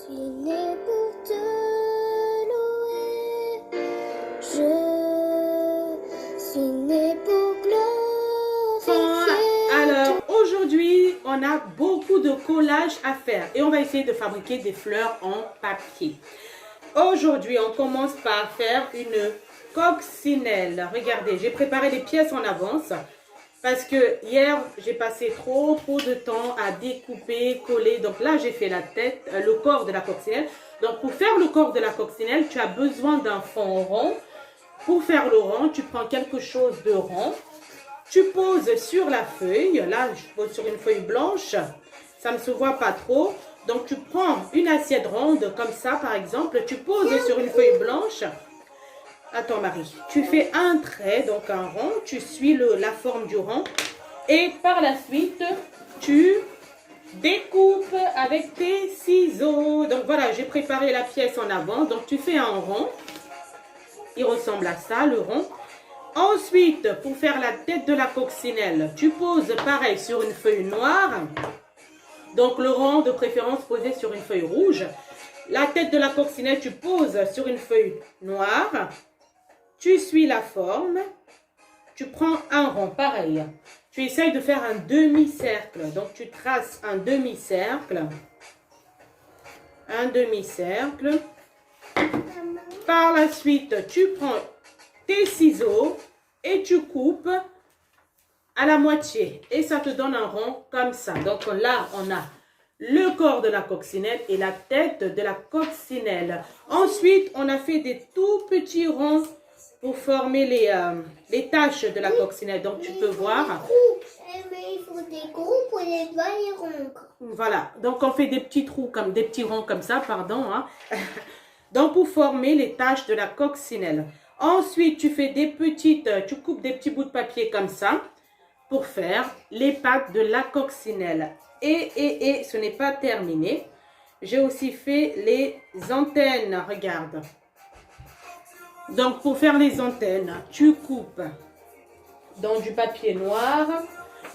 suis née pour te louer. Je suis née pour glorifier. Alors, aujourd'hui, on a beaucoup de collages à faire et on va essayer de fabriquer des fleurs en papier. Aujourd'hui, on commence par faire une coccinelle. Regardez, j'ai préparé les pièces en avance parce que hier, j'ai passé trop de temps à découper, coller. Donc là, j'ai fait la tête, le corps de la coccinelle. Donc pour faire le corps de la coccinelle, tu as besoin d'un fond rond. Pour faire le rond, tu prends quelque chose de rond. Tu poses sur la feuille. Là, je pose sur une feuille blanche. Ça ne se voit pas trop. Donc, tu prends une assiette ronde comme ça, par exemple. Tu poses sur une feuille blanche. Attends, Marie. Tu fais un trait, donc un rond. Tu suis la forme du rond. Et par la suite, tu découpes avec tes ciseaux. Donc, voilà, j'ai préparé la pièce en avant. Donc, tu fais un rond. Il ressemble à ça, le rond. Ensuite, pour faire la tête de la coccinelle, tu poses pareil sur une feuille noire. Donc, le rond de préférence posé sur une feuille rouge. La tête de la coccinelle, tu poses sur une feuille noire. Tu suis la forme. Tu prends un rond, pareil. Tu essayes de faire un demi-cercle. Donc, tu traces un demi-cercle. Un demi-cercle. Par la suite, tu prends tes ciseaux et tu coupes à la moitié et ça te donne un rond comme ça. Donc là, on a le corps de la coccinelle et la tête de la coccinelle. Ensuite, on a fait des tout petits ronds pour former les taches de la coccinelle. Donc, tu peux voir. Mais il faut des gros pour les doigts ronds. Voilà. Donc, on fait des petits trous, comme des petits ronds comme ça, pardon. Hein. Donc, pour former les taches de la coccinelle. Ensuite, tu fais tu coupes des petits bouts de papier comme ça pour faire les pattes de la coccinelle. Et ce n'est pas terminé. J'ai aussi fait les antennes, regarde. Donc, pour faire les antennes, tu coupes dans du papier noir.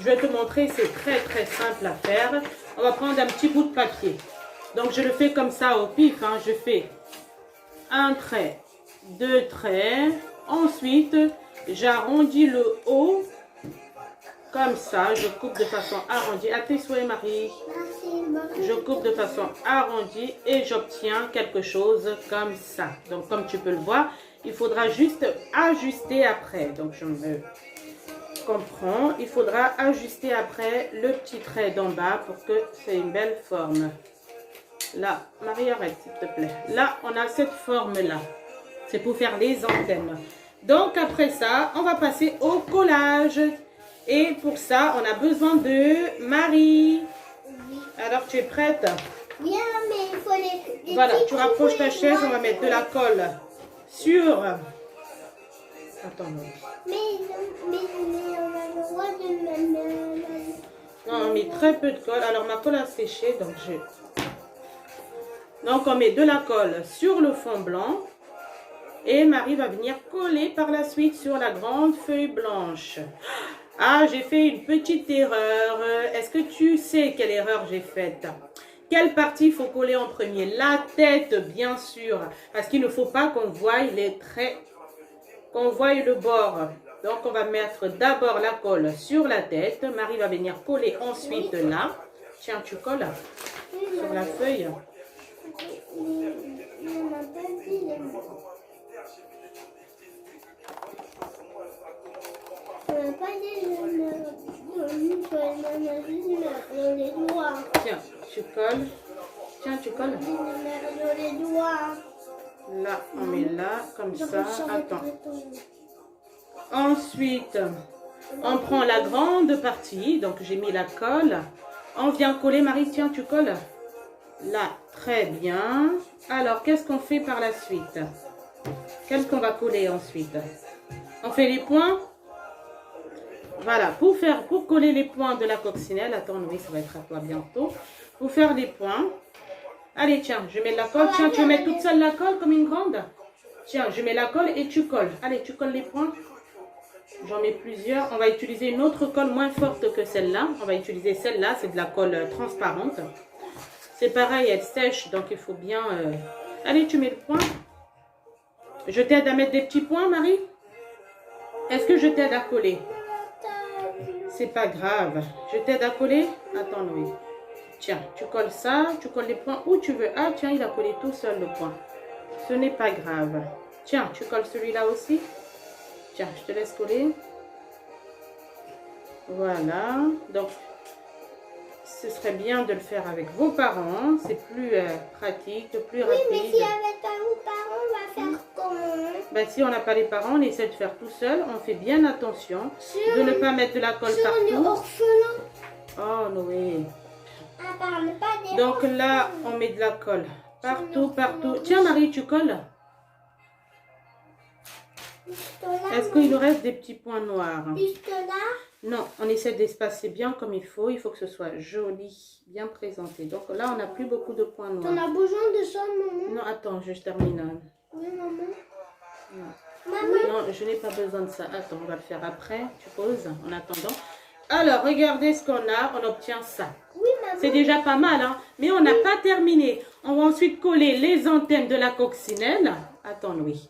Je vais te montrer, c'est très simple à faire. On va prendre un petit bout de papier. Donc, je le fais comme ça au pif. Hein. Je fais un trait, deux traits. Ensuite, j'arrondis le haut. Comme ça, je coupe de façon arrondie. À tes souhaits, Marie. Je coupe de façon arrondie et j'obtiens quelque chose comme ça. Donc, comme tu peux le voir, il faudra juste ajuster après. Donc, je me comprends. Il faudra ajuster après le petit trait d'en bas pour que c'est une belle forme. Là, Marie, arrête, s'il te plaît. Là, on a cette forme-là. C'est pour faire les antennes. Donc, après ça, on va passer au collage. Et pour ça, on a besoin de Marie. Oui. Alors, tu es prête? Bien, mais il faut les voilà, tu rapproches ta chaise, on va mettre de la colle sur... Attends. Mais on a le droit de mettre... Non, on met très peu de colle. Alors, ma colle a séché, donc Donc, on met de la colle sur le fond blanc. Et Marie va venir coller par la suite sur la grande feuille blanche. Ah, j'ai fait une petite erreur. Est-ce que tu sais quelle erreur j'ai faite? Quelle partie il faut coller en premier? La tête, bien sûr. Parce qu'il ne faut pas qu'on voie les traits, qu'on voie le bord. Donc, on va mettre d'abord la colle sur la tête. Marie va venir coller ensuite là. Tiens, tu colles sur la feuille. On n'a pas dit les mots. On n'a pas dit les doigts. Tiens, tu colles. Tiens, tu colles. Les doigts. Là, on met là, comme ça. Attends. Ensuite, on prend la grande partie. Donc, j'ai mis la colle. On vient coller. Marie, tiens, tu colles. Là, très bien. Alors, qu'est-ce qu'on fait par la suite? Qu'est-ce qu'on va coller ensuite? On fait les points. Voilà, pour coller les points de la coccinelle. Attends, oui, ça va être à toi bientôt. Pour faire les points. Allez, tiens, je mets la colle. Tiens, tu veux mettre toute seule la colle comme une grande? Tiens, je mets la colle et tu colles. Allez, tu colles les points. J'en mets plusieurs. On va utiliser une autre colle moins forte que celle-là. On va utiliser celle-là, c'est de la colle transparente. C'est pareil, elle sèche, donc il faut bien... Allez, tu mets le point. Je t'aide à mettre des petits points, Marie? Est-ce que je t'aide à coller? C'est pas grave. Je t'aide à coller? Attends, oui. Tiens, tu colles ça, tu colles les points où tu veux. Ah, tiens, il a collé tout seul le point. Ce n'est pas grave. Tiens, tu colles celui-là aussi. Tiens, je te laisse coller. Voilà. Donc, ce serait bien de le faire avec vos parents. C'est plus pratique, plus rapide. Oui, mais si avec pas vos parents, on va faire comment? Ben, si on n'a pas les parents, on essaie de faire tout seul. On fait bien attention de ne pas mettre de la colle on est partout. orphelin. Oh, Noé. Ah, parle pas des Donc là, on met de la colle partout, partout. Tiens, Marie, tu colles? Est-ce qu'il nous reste des petits points noirs? Juste là. Non, on essaie d'espacer bien comme il faut. Il faut que ce soit joli, bien présenté. Donc là, on n'a plus beaucoup de points noirs. T'en as besoin de ça, maman? Non, attends, je termine. Oui, maman. Non. Maman. Non, je n'ai pas besoin de ça. Attends, on va le faire après. Tu poses en attendant. Alors, regardez ce qu'on a. On obtient ça. Oui, maman. C'est déjà pas mal, hein? Mais on n'a pas terminé. On va ensuite coller les antennes de la coccinelle. Attends, oui.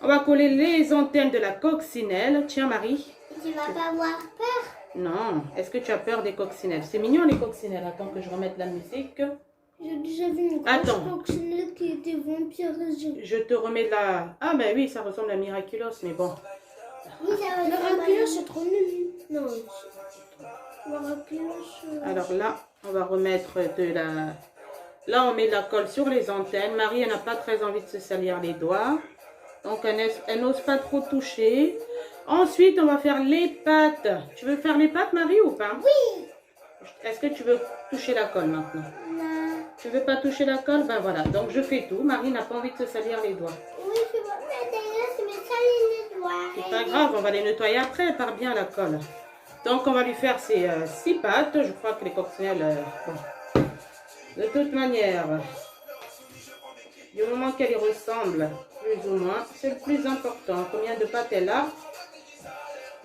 On va coller les antennes de la coccinelle. Tiens, Marie. Tu vas pas avoir peur? Non. Est-ce que tu as peur des coccinelles? C'est mignon, les coccinelles. Attends que je remette la musique. J'ai déjà vu une grosse coccinelle qui était vampirisée. Je te remets la... Ah, ben oui, ça ressemble à Miraculous, mais bon. Oui, ça va. Miraculous, c'est trop nul. Non. Miraculous. Alors là, on va remettre de la... Là, on met de la colle sur les antennes. Marie, elle n'a pas très envie de se salir les doigts. Donc, elle n'ose pas trop toucher. Ensuite, on va faire les pattes. Tu veux faire les pattes, Marie, ou pas? Oui. Est-ce que tu veux toucher la colle maintenant? Non. Tu veux pas toucher la colle? Ben voilà. Donc, je fais tout. Marie n'a pas envie de se salir les doigts. Oui, je vois. Mais d'ailleurs, je me salis les doigts. C'est pas grave, on va les nettoyer après. Elle part bien la colle. Donc, on va lui faire ses 6 pattes. Je crois que les coccinelles... bon. De toute manière, du moment qu'elle y ressemble, plus ou moins, c'est le plus important. Combien de pattes elle a?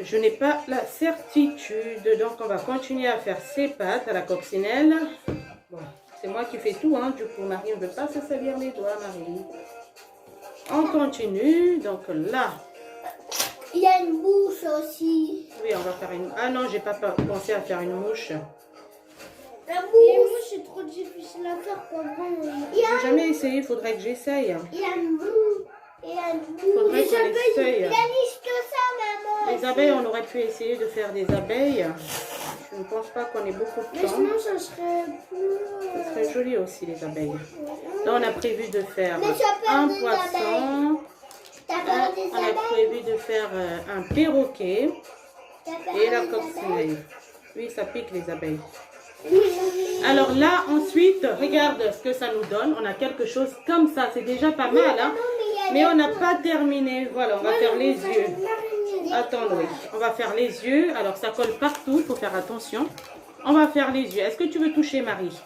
Je n'ai pas la certitude. Donc, on va continuer à faire ses pattes à la coccinelle. Bon, c'est moi qui fais tout, hein. Du coup, Marie ne veut pas se salir les doigts, Marie. On continue. Donc là... Il y a une bouche aussi. Oui, on va faire une... Ah non, j'ai pas pensé à faire une mouche. La bouche, c'est trop difficile à faire pour moi. J'ai jamais essayé, il faudrait que j'essaye. Il y a une bouche. Il y a une bouche. Faudrait qu'on essaye. Il y a juste ça, maman. Les abeilles, on aurait pu essayer de faire des abeilles. Je ne pense pas qu'on ait beaucoup de Mais temps. sinon, ça serait plus... Ce serait joli aussi, les abeilles. Là, on a prévu de faire Mais tu as peur un des poisson. T'as peur des On a abeilles? prévu de faire un perroquet T'as peur et la des coccinelle. abeilles? Oui, ça pique les abeilles. Oui. Alors là, ensuite, regarde ce que ça nous donne. On a quelque chose comme ça. C'est déjà pas mal, hein? Mais on n'a pas terminé. Voilà, on va faire les yeux. Attends, oui. On va faire les yeux. Alors, ça colle partout. Il faut faire attention. On va faire les yeux. Est-ce que tu veux toucher, Marie?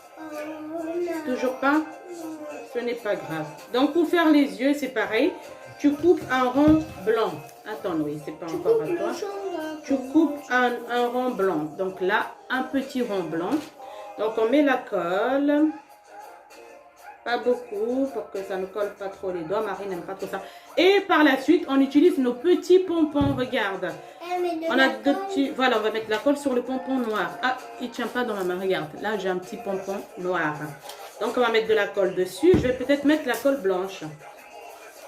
Toujours pas? Ce n'est pas grave. Donc, pour faire les yeux, c'est pareil. Tu coupes un rond blanc. Attends, oui, c'est pas encore à toi. Tu coupes un rond blanc. Donc là, un petit rond blanc. Donc, on met la colle. Pas beaucoup pour que ça ne colle pas trop les doigts. Marie n'aime pas trop ça. Et par la suite, on utilise nos petits pompons. Regarde. On a deux petits... Voilà, on va mettre la colle sur le pompon noir. Ah, il ne tient pas dans ma main. Regarde, là, j'ai un petit pompon noir. Donc, on va mettre de la colle dessus. Je vais peut-être mettre la colle blanche.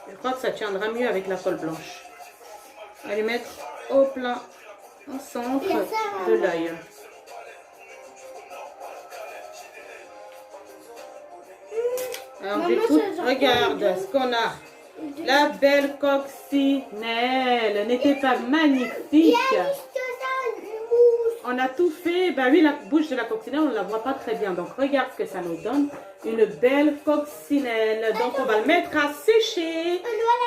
Je crois que ça tiendra mieux avec la colle blanche. On va les mettre au plein, au centre de l'œil. Alors, regarde ce qu'on a. La belle coccinelle n'était pas magnifique? On a tout fait. Ben oui, la bouche de la coccinelle, on ne la voit pas très bien. Donc, regarde ce que ça nous donne. Une belle coccinelle. Donc, on va le mettre à sécher.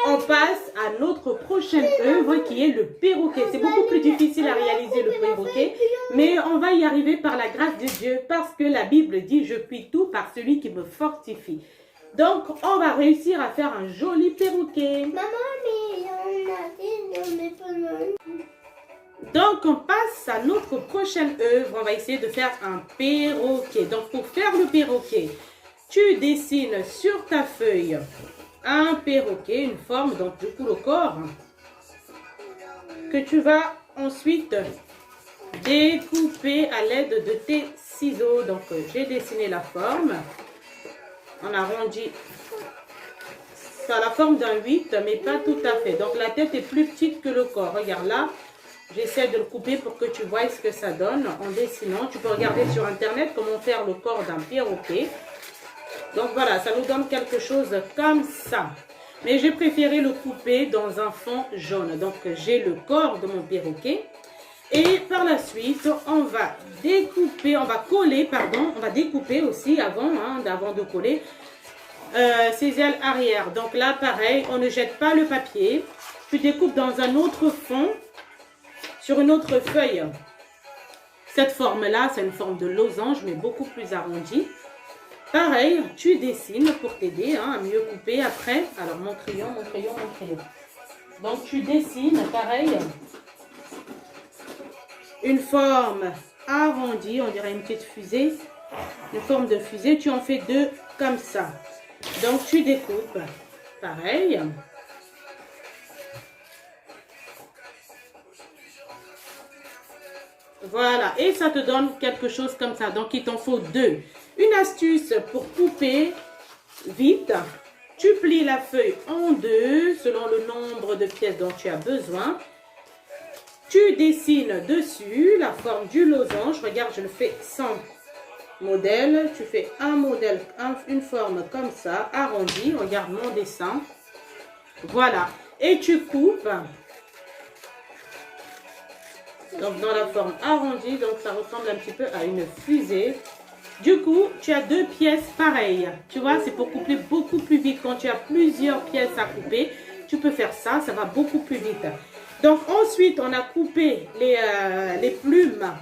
On passe à notre prochaine œuvre qui est le perroquet. C'est beaucoup plus difficile à réaliser le perroquet. Mais on va y arriver par la grâce de Dieu. Parce que la Bible dit, je puis tout par celui qui me fortifie. Donc, on va réussir à faire un joli perroquet. Maman, mais on a dit, donc, on passe à notre prochaine œuvre. On va essayer de faire un perroquet. Donc, pour faire le perroquet, tu dessines sur ta feuille un perroquet, une forme, donc du coup le corps, que tu vas ensuite découper à l'aide de tes ciseaux. Donc j'ai dessiné la forme, on arrondit ça a la forme d'un 8, mais pas tout à fait. Donc la tête est plus petite que le corps. Regarde là, j'essaie de le couper pour que tu vois ce que ça donne en dessinant. Tu peux regarder sur internet comment faire le corps d'un perroquet. Donc voilà, ça nous donne quelque chose comme ça. Mais j'ai préféré le couper dans un fond jaune. Donc j'ai le corps de mon perroquet. Et par la suite, on va découper, on va coller, pardon, on va découper aussi avant, avant de coller ses ailes arrière. Donc là, pareil, on ne jette pas le papier. Tu découpes dans un autre fond, sur une autre feuille. Cette forme-là, c'est une forme de losange, mais beaucoup plus arrondie. Pareil, tu dessines pour t'aider à mieux couper après. Alors, mon crayon, mon crayon, mon crayon. Donc, tu dessines, pareil, une forme arrondie, on dirait une petite fusée, une forme de fusée. Tu en fais deux comme ça. Donc, tu découpes, pareil. Voilà, et ça te donne quelque chose comme ça. Donc, il t'en faut deux. Une astuce pour couper vite. Tu plies la feuille en deux, selon le nombre de pièces dont tu as besoin. Tu dessines dessus la forme du losange. Regarde, je le fais sans modèle. Tu fais un modèle, une forme comme ça, arrondie. Regarde mon dessin. Voilà. Et tu coupes. Donc, dans la forme arrondie. Donc, ça ressemble un petit peu à une fusée. Du coup, tu as deux pièces pareilles. Tu vois, c'est pour couper beaucoup plus vite. Quand tu as plusieurs pièces à couper, tu peux faire ça. Ça va beaucoup plus vite. Donc, ensuite, on a coupé les plumes.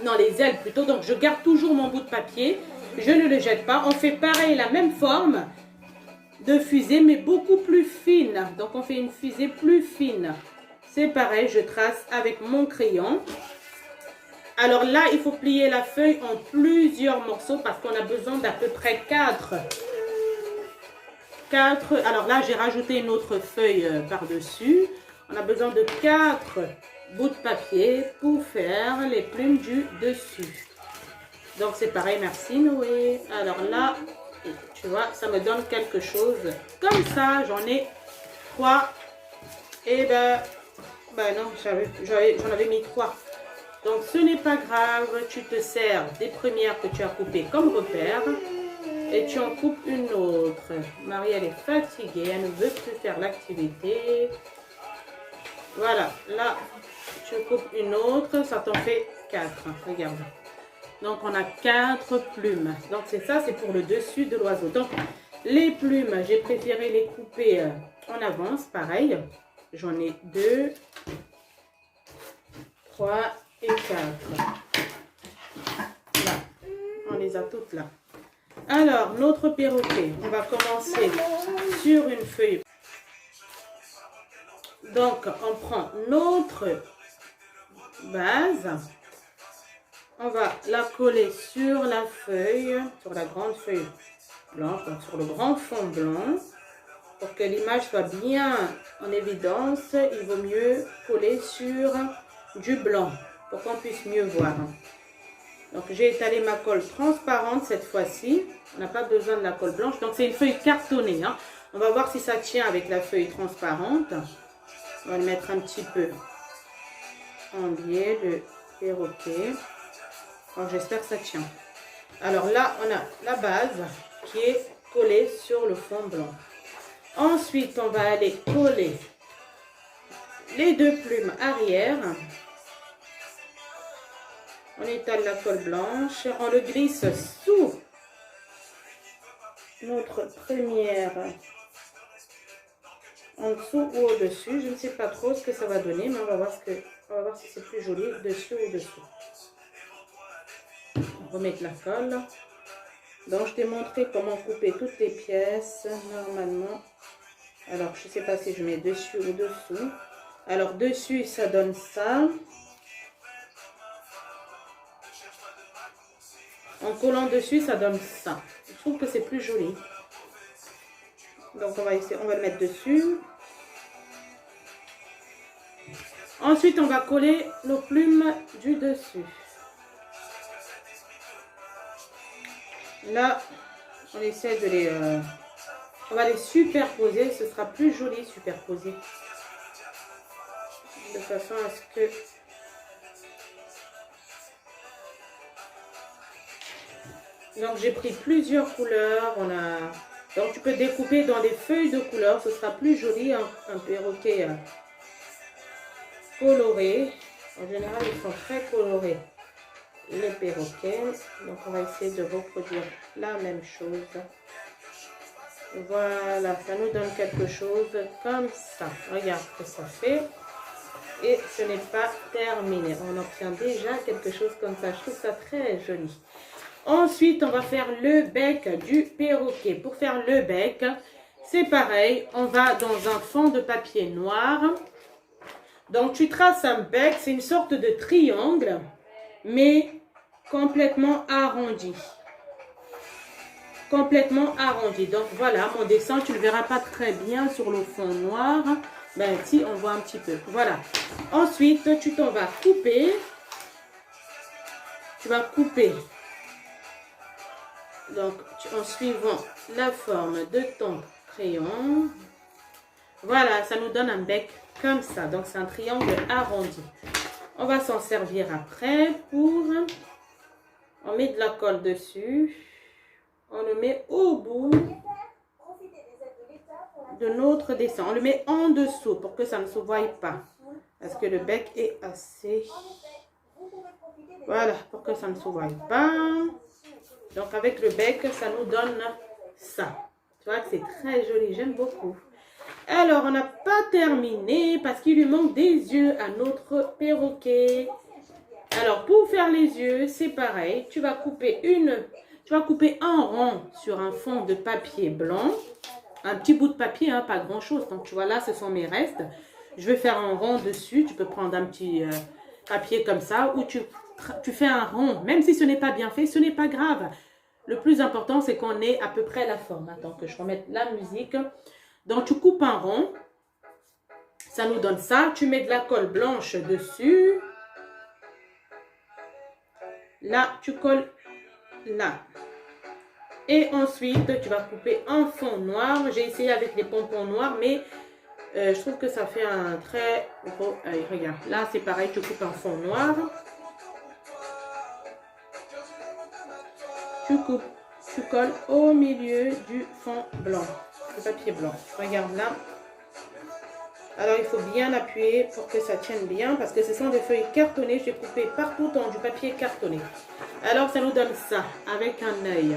Non, les ailes plutôt. Donc, je garde toujours mon bout de papier. Je ne le jette pas. On fait pareil, la même forme de fusée, mais beaucoup plus fine. Donc, on fait une fusée plus fine. C'est pareil, je trace avec mon crayon. Alors là, il faut plier la feuille en plusieurs morceaux parce qu'on a besoin d'à peu près 4. Alors là, j'ai rajouté une autre feuille par-dessus. On a besoin de 4 bouts de papier pour faire les plumes du dessus. Donc c'est pareil, merci Noé. Alors là, tu vois, ça me donne quelque chose comme ça. J'en ai 3. Et ben non, j'en avais mis 3. Donc ce n'est pas grave, tu te sers des premières que tu as coupées comme repère. Et tu en coupes une autre. Marie, elle est fatiguée, elle ne veut plus faire l'activité. Voilà, là, tu coupes une autre, ça t'en fait 4. Regarde. Donc, on a 4 plumes. Donc, c'est ça, c'est pour le dessus de l'oiseau. Donc, les plumes, j'ai préféré les couper en avance, pareil. J'en ai 2, 3 et 4. Là, on les a toutes là. Alors, notre perroquet, on va commencer sur une feuille. Donc, on prend notre base. On va la coller sur la feuille, sur la grande feuille blanche, donc sur le grand fond blanc. Pour que l'image soit bien en évidence, il vaut mieux coller sur du blanc pour qu'on puisse mieux voir. Donc, j'ai étalé ma colle transparente cette fois-ci. On n'a pas besoin de la colle blanche. Donc, c'est une feuille cartonnée. On va voir si ça tient avec la feuille transparente. On va le mettre un petit peu en biais, le perroquet. Alors, j'espère que ça tient. Alors là, on a la base qui est collée sur le fond blanc. Ensuite, on va aller coller les deux plumes arrière. On étale la colle blanche. On le glisse sous notre première, en dessous ou au-dessus. Je ne sais pas trop ce que ça va donner, mais on va voir si c'est plus joli dessus ou dessous. On va remettre la colle. Donc, je t'ai montré comment couper toutes les pièces normalement. Alors, je ne sais pas si je mets dessus ou dessous. Alors, dessus, ça donne ça. En collant dessus, ça donne ça. Je trouve que c'est plus joli. Donc, on va le mettre dessus. Ensuite, on va coller nos plumes du dessus. Là, on essaie de les... on va les superposer. Ce sera plus joli superposé. De façon à ce que... Donc, j'ai pris plusieurs couleurs. Donc, tu peux découper dans des feuilles de couleurs. Ce sera plus joli, un perroquet coloré. En général, ils sont très colorés, les perroquets. Donc, on va essayer de reproduire la même chose. Voilà, ça nous donne quelque chose comme ça. Regarde ce que ça fait. Et ce n'est pas terminé. On obtient déjà quelque chose comme ça. Je trouve ça très joli. Ensuite, on va faire le bec du perroquet. Pour faire le bec, c'est pareil. On va dans un fond de papier noir. Donc, tu traces un bec. C'est une sorte de triangle, mais complètement arrondi. Complètement arrondi. Donc, voilà mon dessin. Tu ne le verras pas très bien sur le fond noir. Ben, si, on voit un petit peu. Voilà. Ensuite, tu t'en vas couper. Tu vas couper. Donc, en suivant la forme de ton crayon. Voilà, ça nous donne un bec comme ça. Donc, c'est un triangle arrondi. On va s'en servir après pour... On met de la colle dessus. On le met au bout de notre dessin. On le met en dessous pour que ça ne se voie pas. Parce que le bec est assez... Voilà, pour que ça ne se voie pas. Donc, avec le bec, ça nous donne ça. Tu vois que c'est très joli. J'aime beaucoup. Alors, on n'a pas terminé parce qu'il lui manque des yeux à notre perroquet. Alors, pour faire les yeux, c'est pareil. Tu vas couper un rond sur un fond de papier blanc. Un petit bout de papier, hein, pas grand-chose. Donc, tu vois, là, ce sont mes restes. Je vais faire un rond dessus. Tu peux prendre un petit papier comme ça ou tu fais un rond. Même si ce n'est pas bien fait, ce n'est pas grave. Le plus important, c'est qu'on ait à peu près la forme. Attends que je remette la musique. Donc, tu coupes un rond. Ça nous donne ça. Tu mets de la colle blanche dessus. Là, tu colles là. Et ensuite, tu vas couper un fond noir. J'ai essayé avec les pompons noirs, mais je trouve que ça fait un très gros... Allez, regarde. Là, c'est pareil. Tu coupes un fond noir. Tu coupes. Tu colles au milieu du fond blanc. Le papier blanc. Regarde là. Alors, il faut bien appuyer pour que ça tienne bien. Parce que ce sont des feuilles cartonnées. J'ai coupé partout dans du papier cartonné. Alors, ça nous donne ça. Avec un œil.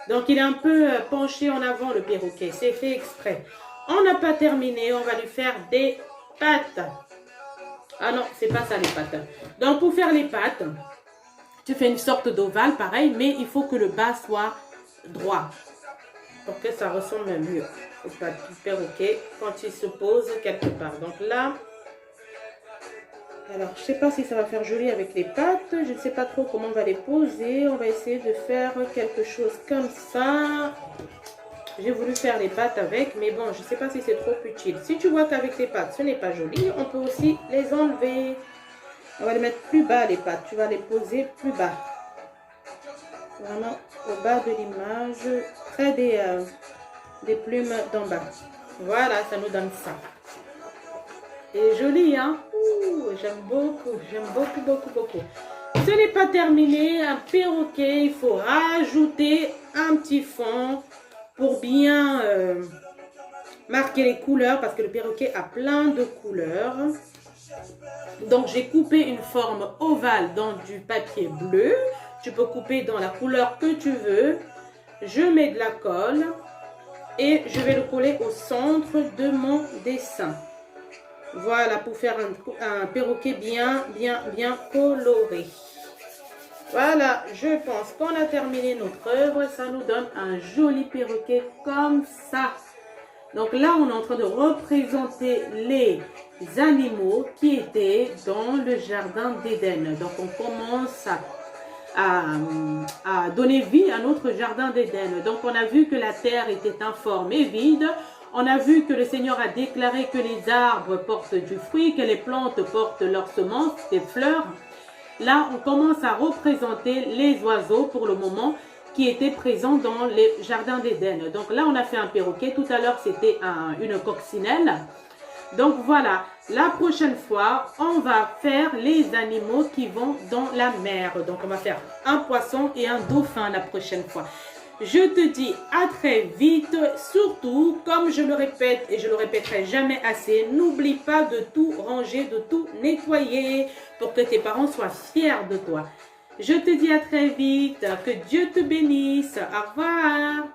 Donc, il est un peu penché en avant, le perroquet. C'est fait exprès. On n'a pas terminé. On va lui faire des pattes. Ah non, c'est pas ça les pattes. Donc, pour faire les pattes, tu fais une sorte d'ovale, pareil. Mais il faut que le bas soit droit. Pour que ça ressemble mieux au perroquet quand il se pose quelque part. Donc là, alors je ne sais pas si ça va faire joli avec les pattes. Je ne sais pas trop comment on va les poser. On va essayer de faire quelque chose comme ça. J'ai voulu faire les pattes avec, mais bon, je ne sais pas si c'est trop utile. Si tu vois qu'avec les pattes, ce n'est pas joli, on peut aussi les enlever. On va les mettre plus bas, les pattes. Tu vas les poser plus bas. Vraiment au bas de l'image, près des plumes d'en bas. Voilà, ça nous donne ça. Et joli, hein? J'aime beaucoup, beaucoup. Ce n'est pas terminé. Un perroquet, il faut rajouter un petit fond pour bien marquer les couleurs, parce que le perroquet a plein de couleurs. Donc, j'ai coupé une forme ovale dans du papier bleu. Tu peux couper dans la couleur que tu veux. Je mets de la colle et je vais le coller au centre de mon dessin. Voilà, pour faire un perroquet bien coloré. Voilà, je pense qu'on a terminé notre œuvre. Ça nous donne un joli perroquet comme ça. Donc là, on est en train de représenter les animaux qui étaient dans le jardin d'Éden. Donc, on commence à donner vie à notre jardin d'Éden. Donc on a vu que la terre était informe et vide. On a vu que le Seigneur a déclaré que les arbres portent du fruit, que les plantes portent leurs semences, des fleurs. Là, on commence à représenter les oiseaux pour le moment qui étaient présents dans les jardins d'Éden. Donc là, on a fait un perroquet. Tout à l'heure, c'était une coccinelle. Donc voilà, la prochaine fois, on va faire les animaux qui vont dans la mer. Donc on va faire un poisson et un dauphin la prochaine fois. Je te dis à très vite. Surtout, comme je le répète et je le répéterai jamais assez, n'oublie pas de tout ranger, de tout nettoyer pour que tes parents soient fiers de toi. Je te dis à très vite. Que Dieu te bénisse. Au revoir.